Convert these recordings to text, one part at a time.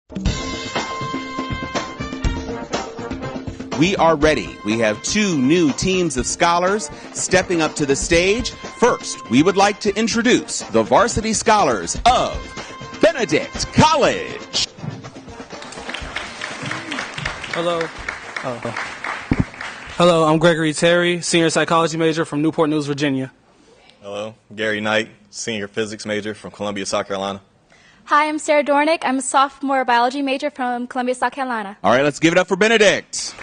We are ready. We have two new teams of scholars stepping up to the stage. First, we would like to introduce the varsity scholars of Benedict College. Hello. Hello, I'm Gregory Terry, senior psychology major from Newport News, Virginia. Hello, Gary Knight, senior physics major from Columbia, South Carolina. Hi, I'm Sarah Dornick. I'm a sophomore biology major from Columbia, South Carolina. All right, let's give it up for Benedict.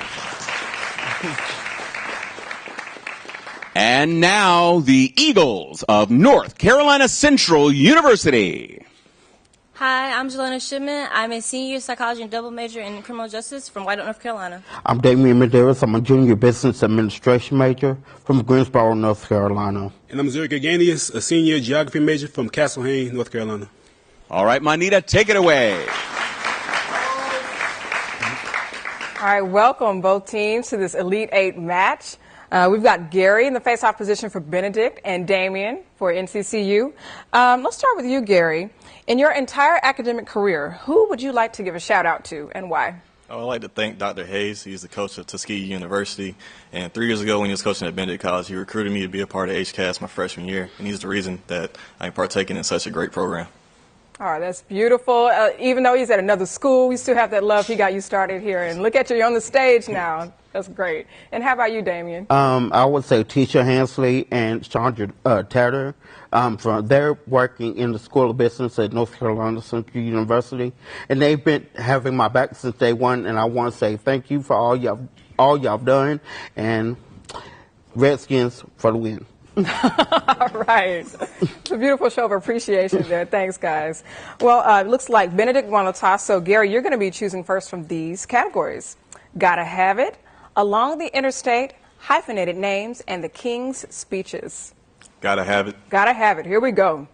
And now, the Eagles of North Carolina Central University. Hi, I'm Jelena Shipman. I'm a senior psychology and double major in criminal justice from White Oak, North Carolina. I'm Damian Medeiros. I'm a junior business administration major from Greensboro, North Carolina. And I'm Zurich Aganius, a senior geography major from Castle Hayne, North Carolina. All right, Manita, take it away. All right, welcome both teams to this Elite Eight match. We've got Gary in the face-off position for Benedict and Damien for NCCU. Let's start with you, Gary. In your entire academic career, who would you like to give a shout-out to and why? I would like to thank Dr. Hayes. He's the coach of Tuskegee University. And 3 years ago when he was coaching at Benedict College, he recruited me to be a part of HCAS my freshman year. And he's the reason that I'm partaking in such a great program. All right, that's beautiful. Even though he's at another school, we still have that love he got you started here. And look at you, you're on the stage now. That's great. And how about you, Damien? I would say Tisha Hansley and Chandra Tatter. They're working in the School of Business at North Carolina Central University. And they've been having my back since day one. And I want to say thank you for all y'all done. And Redskins for the win. All right. It's a beautiful show of appreciation there. Thanks, guys. Well, it looks like Benedict won the toss. So, Gary, you're going to be choosing first from these categories. Gotta have it, along the interstate, hyphenated names, and the King's speeches. Gotta have it. Gotta have it. Here we go.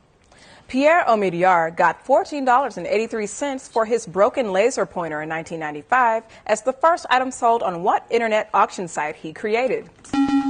Pierre Omidyar got $14.83 for his broken laser pointer in 1995 as the first item sold on what internet auction site he created?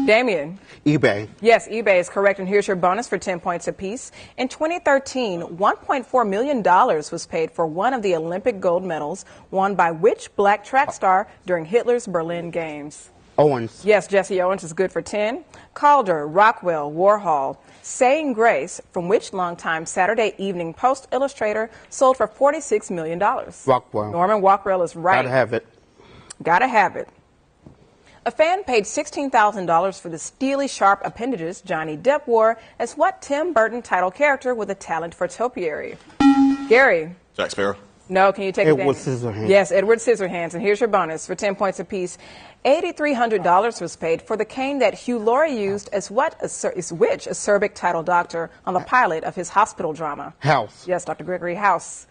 Damien. eBay. Yes, eBay is correct, and here's your bonus for 10 points apiece. In 2013, $1.4 million was paid for one of the Olympic gold medals won by which black track star during Hitler's Berlin Games? Owens. Yes, Jesse Owens is good for 10. Calder, Rockwell, Warhol. Saying Grace, from which longtime Saturday Evening Post illustrator, sold for $46 million? Rockwell. Norman Rockwell is right. Gotta have it. Gotta have it. A fan paid $16,000 for the steely sharp appendages Johnny Depp wore as what Tim Burton title character with a talent for topiary? Gary. Jack Sparrow. No, can you take it? Edward Scissorhands. Yes, Edward Scissorhands. And here's your bonus for 10 points apiece. $8,300 was paid for the cane that Hugh Laurie used as what which acerbic title doctor on the pilot of his hospital drama? House. Yes, Dr. Gregory House.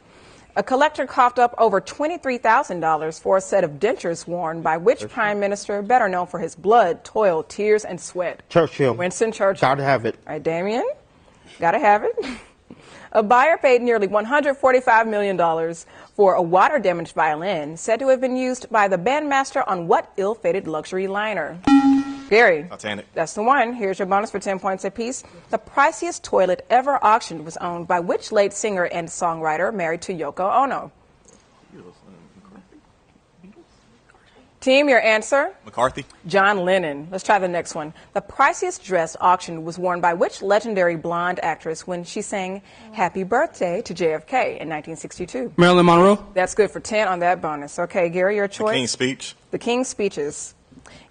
A collector coughed up over $23,000 for a set of dentures worn by which prime minister better known for his blood, toil, tears, and sweat? Churchill. Winston Churchill. Gotta have it. All right, Damien. Gotta have it. A buyer paid nearly $145 million for a water-damaged violin said to have been used by the bandmaster on what ill-fated luxury liner? Gary. Titanic. That's the one. Here's your bonus for 10 points apiece. The priciest toilet ever auctioned was owned by which late singer and songwriter married to Yoko Ono? Team, your answer? McCarthy. John Lennon. Let's try the next one. The priciest dress auctioned was worn by which legendary blonde actress when she sang Happy Birthday to JFK in 1962? Marilyn Monroe. That's good for 10 on that bonus. Okay, Gary, your choice? The King's Speech. The King's Speeches.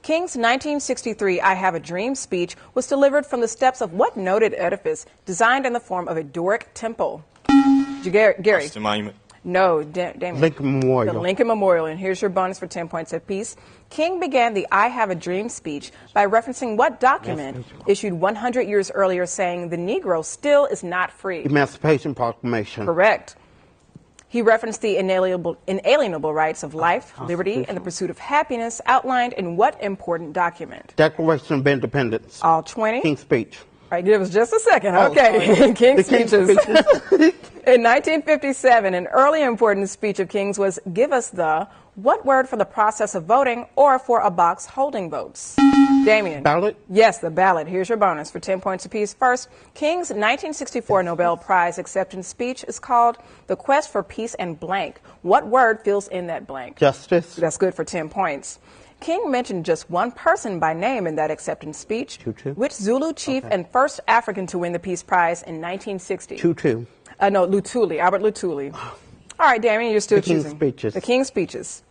King's 1963 I Have a Dream speech was delivered from the steps of what noted edifice designed in the form of a Doric temple? Gary. Washington Monument. No, Damien. Lincoln Memorial. The Lincoln Memorial, and here's your bonus for 10 points apiece. King began the I Have a Dream speech by referencing what document issued 100 years earlier saying the Negro still is not free? Emancipation Proclamation. Correct. He referenced the inalienable rights of life, liberty, and the pursuit of happiness outlined in what important document? Declaration of Independence. All 20. King's Speech. All right, give us just a second. Okay, King's speeches. In 1957, an early important speech of King's was, give us the what word for the process of voting or for a box holding votes? Damien. Ballot? Yes, the ballot. Here's your bonus for 10 points apiece. First, King's 1964 Nobel Prize acceptance speech is called The Quest for Peace and blank. What word fills in that blank? Justice. That's good for 10 points. King mentioned just one person by name in that acceptance speech. Tutu. Which Zulu chief and first African to win the Peace Prize in 1960? Tutu. No, Lutuli, Albert Lutuli. All right, Damien, you're still choosing. King's speeches. The King's speeches.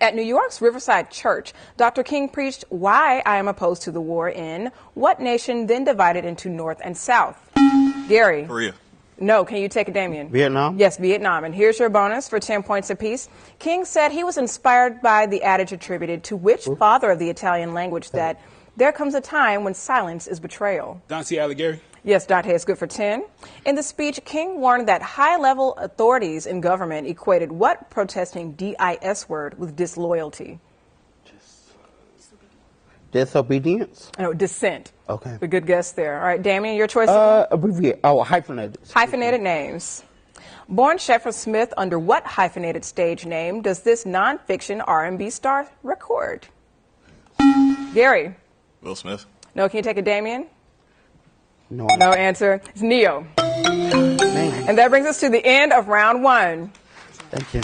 At New York's Riverside Church, Dr. King preached why I am opposed to the war in what nation then divided into North and South? Gary. Korea. No, can you take it, Damien? Vietnam? Yes, Vietnam. And here's your bonus for 10 points apiece. King said he was inspired by the adage attributed to which father of the Italian language that there comes a time when silence is betrayal? Dante Alighieri. Yes, Dante is good for 10. In the speech, King warned that high-level authorities in government equated what protesting DIS word with disloyalty? Disobedience? No, dissent. Okay. A good guess there. All right, Damien, your choice again? Abbreviate. Oh, hyphenated. Hyphenated names. Born Sheffield Smith under what hyphenated stage name does this non-fiction R&B star record? Gary. Will Smith. No, can you take it, Damien? No. No answer. It's Neo. Man. And that brings us to the end of round one. Thank you.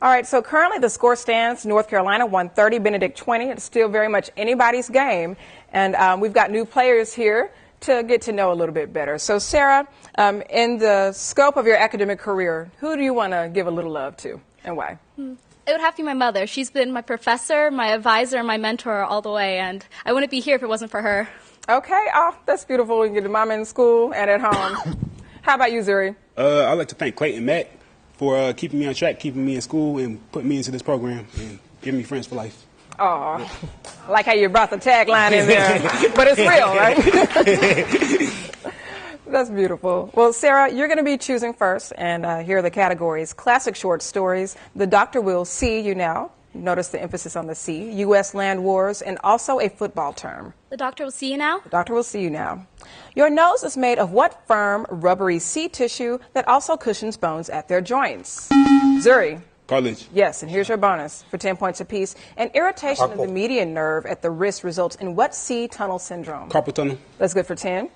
All right, so currently the score stands North Carolina 130, Benedict 20. It's still very much anybody's game. And we've got new players here to get to know a little bit better. So, Sarah, in the scope of your academic career, who do you want to give a little love to and why? It would have to be my mother. She's been my professor, my advisor, my mentor all the way, and I wouldn't be here if it wasn't for her. Okay, oh, that's beautiful. You get your mom in school and at home. How about you, Zuri? I'd like to thank Clayton Matt for keeping me on track, keeping me in school, and putting me into this program, and giving me friends for life. Oh, I like how you brought the tagline in there, but it's real, right? That's beautiful. Well, Sarah, you're going to be choosing first, and here are the categories. Classic short stories, The Doctor Will See You Now. Notice the emphasis on the C. USLAND wars, and also a football term. The doctor will see you now? The doctor will see you now. Your nose is made of what firm, rubbery sea tissue that also cushions bones at their joints? Zuri. Cartilage. Yes, and here's your bonus for 10 points apiece. An irritation of the median nerve at the wrist results in what C tunnel syndrome? Carpal tunnel. That's good for 10.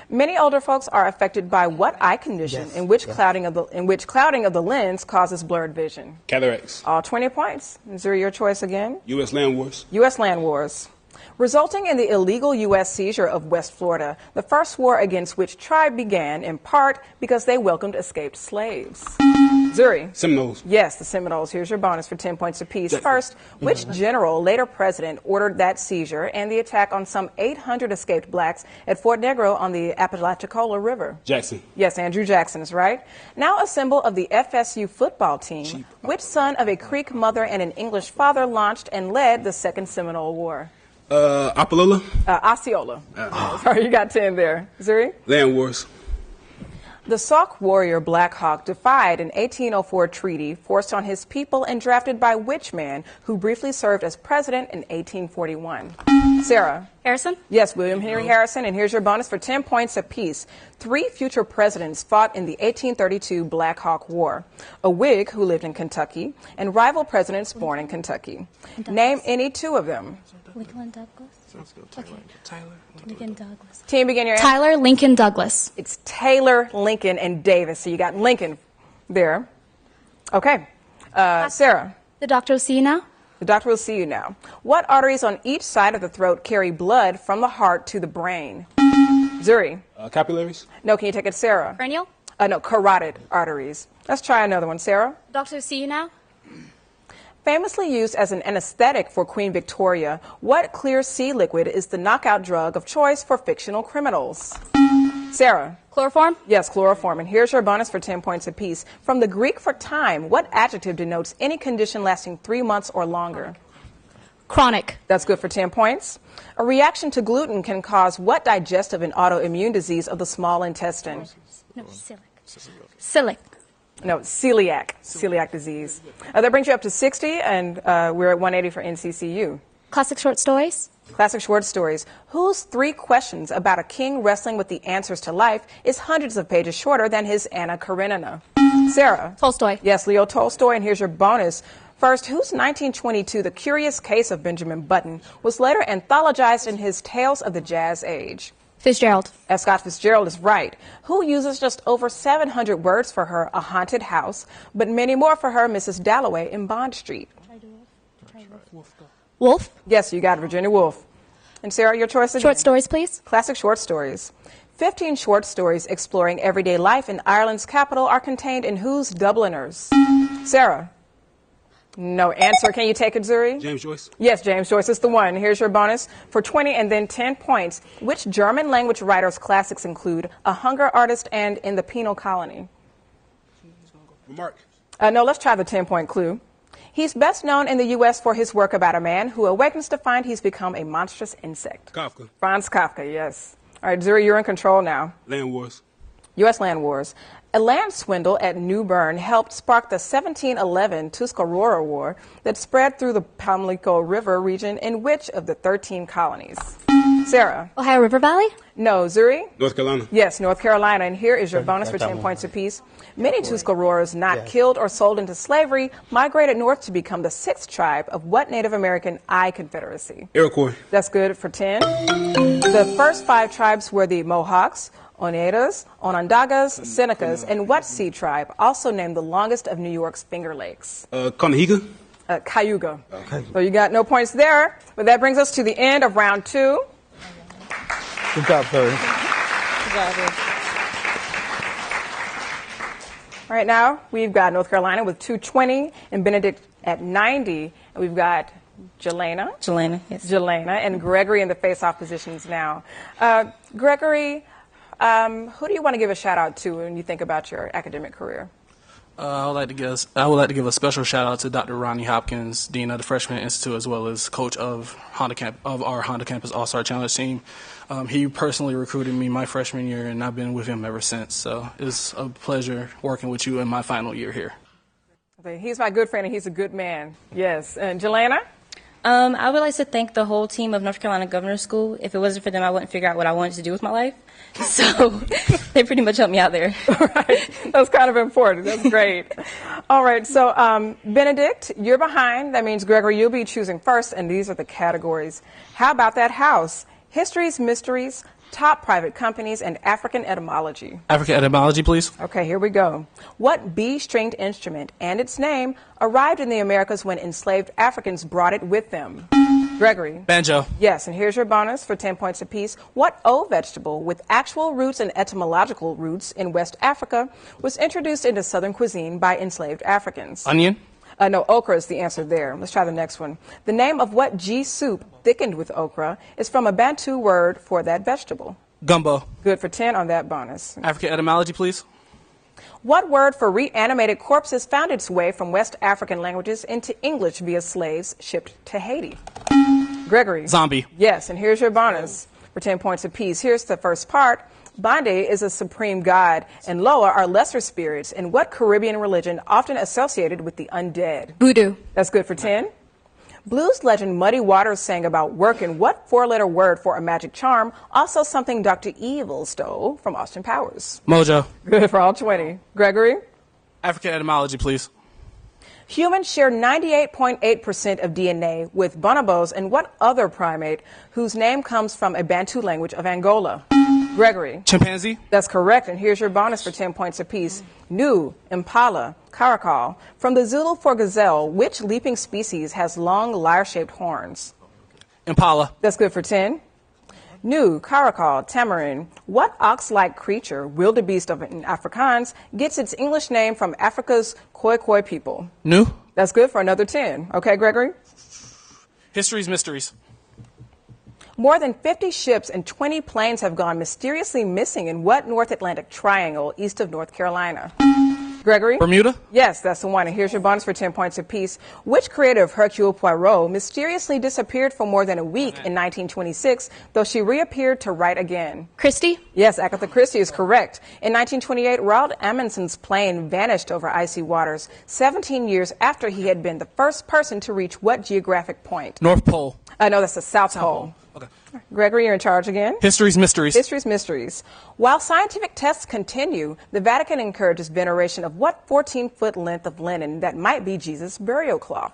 Many older folks are affected by what eye condition in which clouding of the lens causes blurred vision? Cataracts. All 20 points. Zuri, your choice again? U.S. land wars. U.S. land wars. Resulting in the illegal U.S. seizure of West Florida, the first war against which tribe began in part because they welcomed escaped slaves. Zuri. Seminoles. Yes, the Seminoles. Here's your bonus for 10 points apiece. First, which general, later president, ordered that seizure and the attack on some 800 escaped blacks at Fort Negro on the Apalachicola River? Jackson. Yes, Andrew Jackson is right. Now a symbol of the FSU football team, which son of a Creek mother and an English father launched and led the Second Seminole War? Apalola. Osceola. Sorry, you got 10 there. Zuri? Land wars. The Sauk warrior Black Hawk defied an 1804 treaty forced on his people and drafted by which man who briefly served as president in 1841? Sarah? Harrison? Yes, William Henry Harrison, and here's your bonus for 10 points apiece. 3 future presidents fought in the 1832 Black Hawk War, a Whig who lived in Kentucky, and rival presidents born in Kentucky. Name any 2 of them. Lincoln Douglas? Tyler. Lincoln Douglas. Team, begin your answer. Tyler, Lincoln, Douglas. It's Taylor, Lincoln, and Davis. So you got Lincoln there. Okay. Sarah. The doctor will see you now? The doctor will see you now. What arteries on each side of the throat carry blood from the heart to the brain? Zuri. Capillaries. No, can you take it, Sarah? Cranial? No, carotid arteries. Let's try another one, Sarah. The doctor will see you now? Famously used as an anesthetic for Queen Victoria, what clear sea liquid is the knockout drug of choice for fictional criminals? Sarah. Chloroform? Yes, chloroform. And here's your bonus for 10 points apiece. From the Greek for time, what adjective denotes any condition lasting 3 months or longer? Chronic. That's good for 10 points. A reaction to gluten can cause what digestive and autoimmune disease of the small intestine? No, celiac. Celiac. No, celiac disease. That brings you up to 60, and we're at 180 for NCCU. Classic short stories. Classic short stories. Whose 3 questions about a king wrestling with the answers to life is hundreds of pages shorter than his Anna Karenina? Sarah. Tolstoy. Yes, Leo Tolstoy, and here's your bonus. First, whose 1922 The Curious Case of Benjamin Button was later anthologized in his Tales of the Jazz Age? Fitzgerald. Scott Fitzgerald is right. Who uses just over 700 words for her A Haunted House, but many more for her Mrs. Dalloway in Bond Street? Wolf. Yes, you got it, Virginia Woolf. And Sarah, your choice again. Short stories, please. Classic short stories. 15 short stories exploring everyday life in Ireland's capital are contained in whose Dubliners? Sarah. No answer. Can you take it, Zuri? James Joyce. Yes, James Joyce is the one. Here's your bonus for 20 and then 10 points. Which German language writer's classics include A Hunger Artist and In the Penal Colony? Remark. No, let's try the 10-point clue. He's best known in the U.S. for his work about a man who awakens to find he's become a monstrous insect. Kafka. Franz Kafka, yes. All right, Zuri, you're in control now. Land Wars. U.S. land wars. A land swindle at New Bern helped spark the 1711 Tuscarora War that spread through the Pamlico River region in which of the 13 colonies? Sarah. Ohio River Valley. No. Zuri? North Carolina. Yes, North Carolina. And here is your bonus for 10 points apiece. Many Tuscaroras not killed or sold into slavery migrated north to become the 6th tribe of what Native American I-Confederacy? Iroquois. That's good for 10. The first 5 tribes were the Mohawks, Oneidas, Onondagas, Senecas, and what sea tribe, also named the longest of New York's Finger Lakes? Conehiga. Cayuga. Okay. So you got no points there, but that brings us to the end of round 2. Good job, sir. Good job. All right, now we've got North Carolina with 220 and Benedict at 90, and we've got Jelena, Yes. Jelena, and Gregory in the face-off positions now. Gregory, who do you want to give a shout out to when you think about your academic career? I would like to give a special shout out to Dr. Ronnie Hopkins, Dean of the Freshman Institute, as well as coach of our Honda Campus All-Star Challenge team. He personally recruited me my freshman year, and I've been with him ever since. So it's a pleasure working with you in my final year here. He's my good friend, and he's a good man. Yes. And Jelena? I would like to thank the whole team of North Carolina Governor's School. If it wasn't for them, I wouldn't figure out what I wanted to do with my life. So they pretty much helped me out there. Right. That's kind of important. That's great. All right. So, Benedict, you're behind. That means, Gregory, you'll be choosing first, and these are the categories. How about that house? Histories, mysteries, top private companies, and African etymology. African etymology, please. Okay, here we go. What B-stringed instrument and its name arrived in the Americas when enslaved Africans brought it with them? Gregory. Banjo. Yes, and here's your bonus for 10 points apiece. What O vegetable with actual roots and etymological roots in West Africa was introduced into Southern cuisine by enslaved Africans? Onion. No, okra is the answer there. Let's try the next one. The name of what G soup thickened with okra is from a Bantu word for that vegetable? Gumbo. Good for 10 on that bonus. African etymology, please. What word for reanimated corpses found its way from West African languages into English via slaves shipped to Haiti? Gregory. Zombie. Yes, and here's your bonus for 10 points apiece. Here's the first part. Bande is a supreme god, and Loa are lesser spirits in what Caribbean religion often associated with the undead? Voodoo. That's good for 10. Blues legend Muddy Waters sang about work in what 4-letter word for a magic charm, also something Dr. Evil stole from Austin Powers? Mojo. Good for all 20. Gregory? African etymology, please. Humans share 98.8% of DNA with bonobos and what other primate whose name comes from a Bantu language of Angola? Gregory. Chimpanzee. That's correct, and here's your bonus for 10 points apiece. Nu, impala, caracal. From the Zulu for gazelle, which leaping species has long lyre-shaped horns? Impala. That's good for 10. Nu, caracal, tamarin. What ox-like creature, wildebeest of in Afrikaans, gets its English name from Africa's Khoi people? Nu. That's good for another 10. Okay, Gregory? Histories, mysteries. More than 50 ships and 20 planes have gone mysteriously missing in what North Atlantic triangle east of North Carolina? Gregory? Bermuda? Yes, that's the one. And here's your bonus for 10 points apiece. Which creator of Hercule Poirot mysteriously disappeared for more than a week in 1926, though she reappeared to write again? Christie? Yes, Agatha Christie is correct. In 1928, Roald Amundsen's plane vanished over icy waters, 17 years after he had been the first person to reach what geographic point? North Pole. No, that's the South Pole. Okay. Gregory, you're in charge again. History's mysteries. History's mysteries. While scientific tests continue, the Vatican encourages veneration of what 14-foot length of linen that might be Jesus' burial cloth?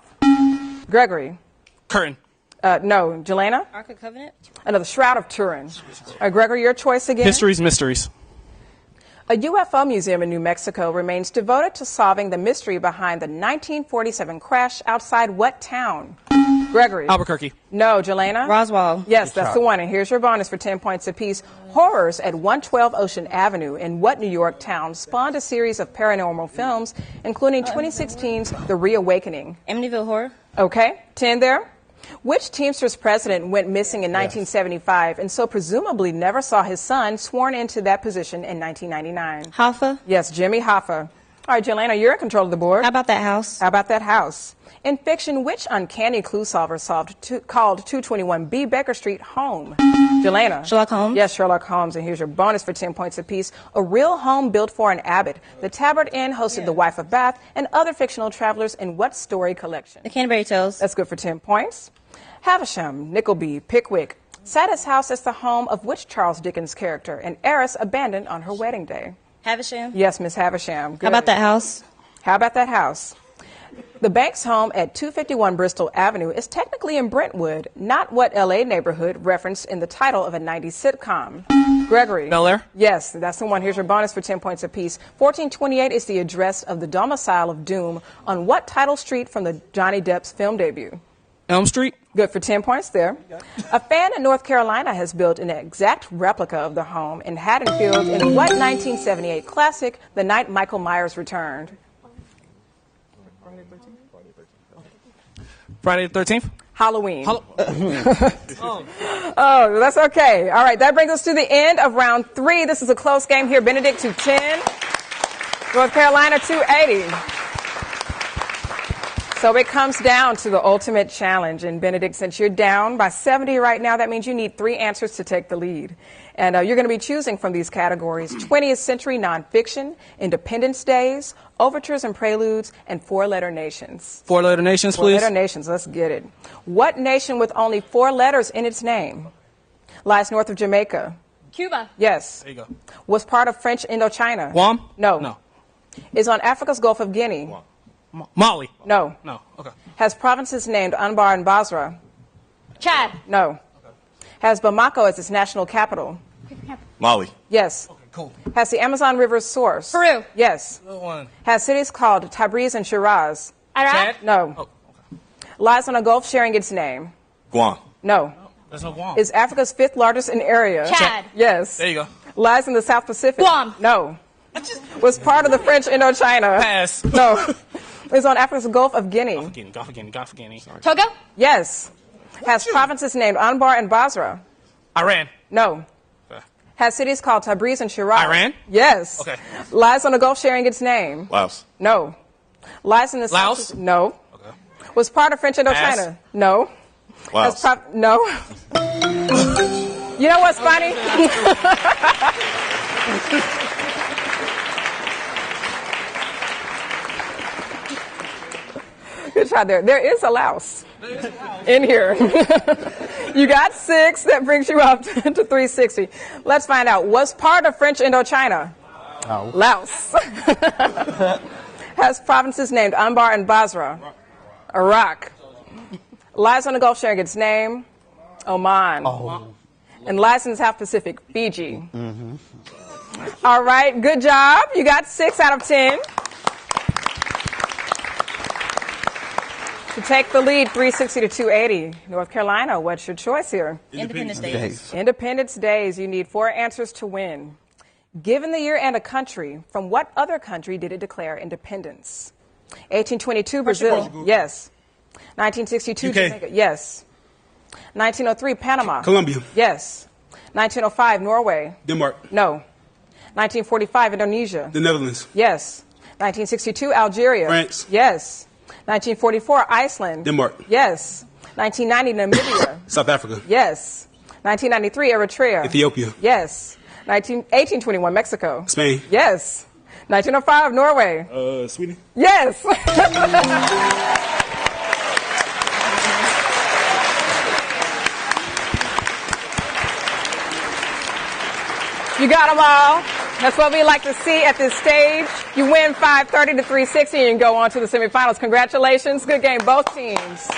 Gregory. Curtain. No. Jelena? Ark of Covenant? The Shroud of Turin. Gregory, your choice again. History's mysteries. A UFO museum in New Mexico remains devoted to solving the mystery behind the 1947 crash outside what town? Gregory. Albuquerque. No. Jelena? Roswell. Yes, that's the one. And here's your bonus for 10 points apiece. Horrors at 112 Ocean Avenue in what New York town spawned a series of paranormal films, including 2016's The Reawakening? Amityville Horror. Okay. 10 there. Which Teamsters president went missing in 1975 and so presumably never saw his son sworn into that position in 1999? Hoffa. Yes, Jimmy Hoffa. All right, Jelena, you're in control of the board. How about that house? How about that house? In fiction, which uncanny clue solver called 221B Baker Street home? Jelena. Sherlock Holmes? Yes, Sherlock Holmes. And here's your bonus for 10 points apiece. A real home built for an abbot. The Tabard Inn hosted the Wife of Bath and other fictional travelers in what story collection? The Canterbury Tales. That's good for 10 points. Havisham, Nickleby, Pickwick. Sat his house as the home of which Charles Dickens character, an heiress abandoned on her wedding day? Havisham? Yes, Miss Havisham. Good. How about that house? How about that house? The bank's home at 251 Bristol Avenue is technically in Brentwood, not what L.A. neighborhood referenced in the title of a 90s sitcom. Gregory. Bel Air? Yes, that's the one. Here's your bonus for 10 points apiece. 1428 is the address of the domicile of Doom on what title street from the Johnny Depp's film debut? Elm Street? Good for 10 points there. A fan in North Carolina has built an exact replica of the home in Haddonfield in what 1978 classic, The Night Michael Myers Returned? Friday the 13th? Halloween. Oh, that's okay. All right, that brings us to the end of round 3. This is a close game here. Benedict 210, North Carolina 280. So it comes down to the ultimate challenge. And Benedict, since you're down by 70 right now, that means you need 3 answers to take the lead. And you're going to be choosing from these categories: 20th century nonfiction, Independence Days, overtures and preludes, and 4-letter nations. 4-letter nations, please. 4-letter nations, let's get it. What nation with only 4 letters in its name lies north of Jamaica? Cuba. Yes. There you go. Was part of French Indochina? Guam? No. No. Is on Africa's Gulf of Guinea? Mali? No. No. Okay. Has provinces named Anbar and Basra? Chad. No. Has Bamako as its national capital? Mali. Yes. Okay, cool. Has the Amazon River's source? Peru. Yes. Good one. Has cities called Tabriz and Shiraz? Iraq. Chad? No. Oh, okay. Lies on a gulf sharing its name? Guam. No. There's no Guam. Is Africa's 5th largest in area? Chad. Yes. There you go. Lies in the South Pacific? Guam. No. Was part of the French Indochina? Pass. No. Is on Africa's Gulf of Guinea? Gulf of Guinea. Togo. Yes. Has provinces named Anbar and Basra? Iran. No. Okay. Has cities called Tabriz and Shiraz? Iran? Yes. Okay. Lies on a gulf sharing its name? Laos. No. Lies in the Laos? South? No. Okay. Was part of French Indochina? Pass. No. Laos. No. You know what's funny? Good try there. There is a Laos in here. You got 6. That brings you up to 360. Let's find out. Was part of French Indochina? No. Laos. Has provinces named Anbar and Basra? Iraq. Lies on the Gulf sharing its name? Oman. Oh. And lies in the South Pacific? Fiji. All right. Good job. You got 6 out of 10. To take the lead, 360 to 280. North Carolina, what's your choice here? Independence Days. Independence Days. You need 4 answers to win. Given the year and a country, from what other country did it declare independence? 1822, Brazil. Portugal. Yes. 1962, UK. Jamaica. Yes. 1903, Panama. Colombia. Yes. 1905, Norway. Denmark. No. 1945, Indonesia. The Netherlands. Yes. 1962, Algeria. France. Yes. 1944, Iceland. Denmark. Yes. 1990, Namibia. South Africa. Yes. 1993, Eritrea. Ethiopia. Yes. 1821, Mexico. Spain. Yes. 1905, Norway. Sweden. Yes. You got them all. That's what we like to see at this stage. You win 530 to 360 and you can go on to the semifinals. Congratulations. Good game, both teams.